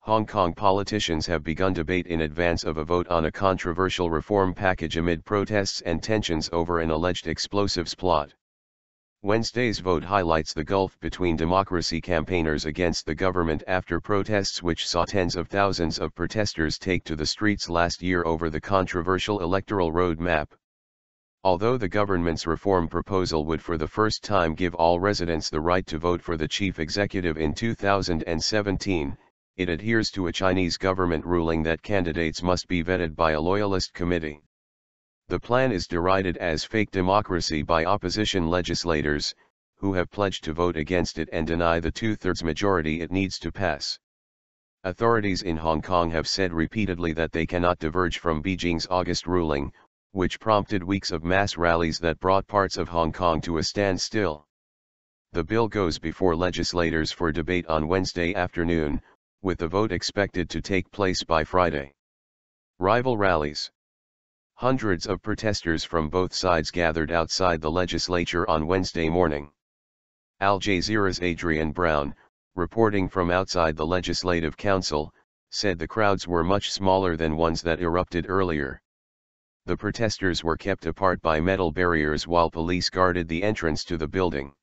Hong Kong politicians have begun debate in advance of a vote on a controversial reform package amid protests and tensions over an alleged explosives plot. Wednesday's vote highlights the gulf between democracy campaigners against the government after protests which saw tens of thousands of protesters take to the streets last year over the controversial electoral roadmap. Although the government's reform proposal would for the first time give all residents the right to vote for the chief executive in 2017, it adheres to a Chinese government ruling that candidates must be vetted by a loyalist committee. The plan is derided as fake democracy by opposition legislators, who have pledged to vote against it and deny the two-thirds majority it needs to pass. Authorities in Hong Kong have said repeatedly that they cannot diverge from Beijing's August ruling, which prompted weeks of mass rallies that brought parts of Hong Kong to a standstill. The bill goes before legislators for debate on Wednesday afternoon, with the vote expected to take place by Friday. Rival rallies. Hundreds of protesters from both sides gathered outside the legislature on Wednesday morning. Al Jazeera's Adrian Brown, reporting from outside the Legislative Council, said the crowds were much smaller than ones that erupted earlier. The protesters were kept apart by metal barriers while police guarded the entrance to the building.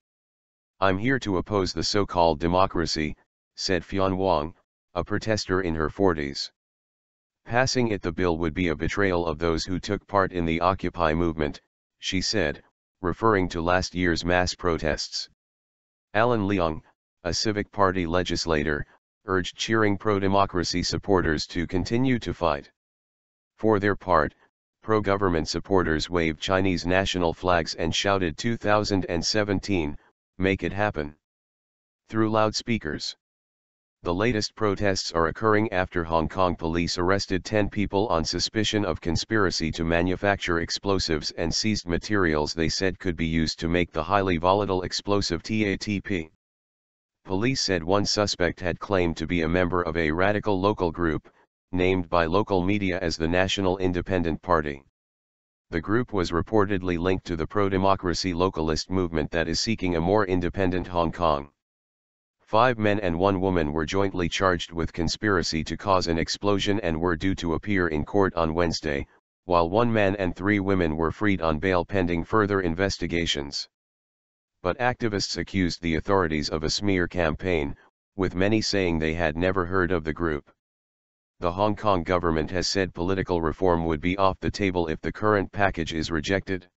"I'm here to oppose the so-called democracy," said Fion Wong, a protester in her 40s. "Passing the bill would be a betrayal of those who took part in the Occupy movement," she said, referring to last year's mass protests. Alan Leong, a Civic Party legislator, urged cheering pro-democracy supporters to continue to fight. For their part, pro-government supporters waved Chinese national flags and shouted 2017, "Make it happen," through loudspeakers. The latest protests are occurring after Hong Kong police arrested 10 people on suspicion of conspiracy to manufacture explosives and seized materials they said could be used to make the highly volatile explosive TATP. Police said one suspect had claimed to be a member of a radical local group, named by local media as the National Independent Party. The group was reportedly linked to the pro-democracy localist movement that is seeking a more independent Hong Kong. 5 men and 1 woman were jointly charged with conspiracy to cause an explosion and were due to appear in court on Wednesday, while 1 man and 3 women were freed on bail pending further investigations. But activists accused the authorities of a smear campaign, with many saying they had never heard of the group. The Hong Kong government has said political reform would be off the table if the current package is rejected.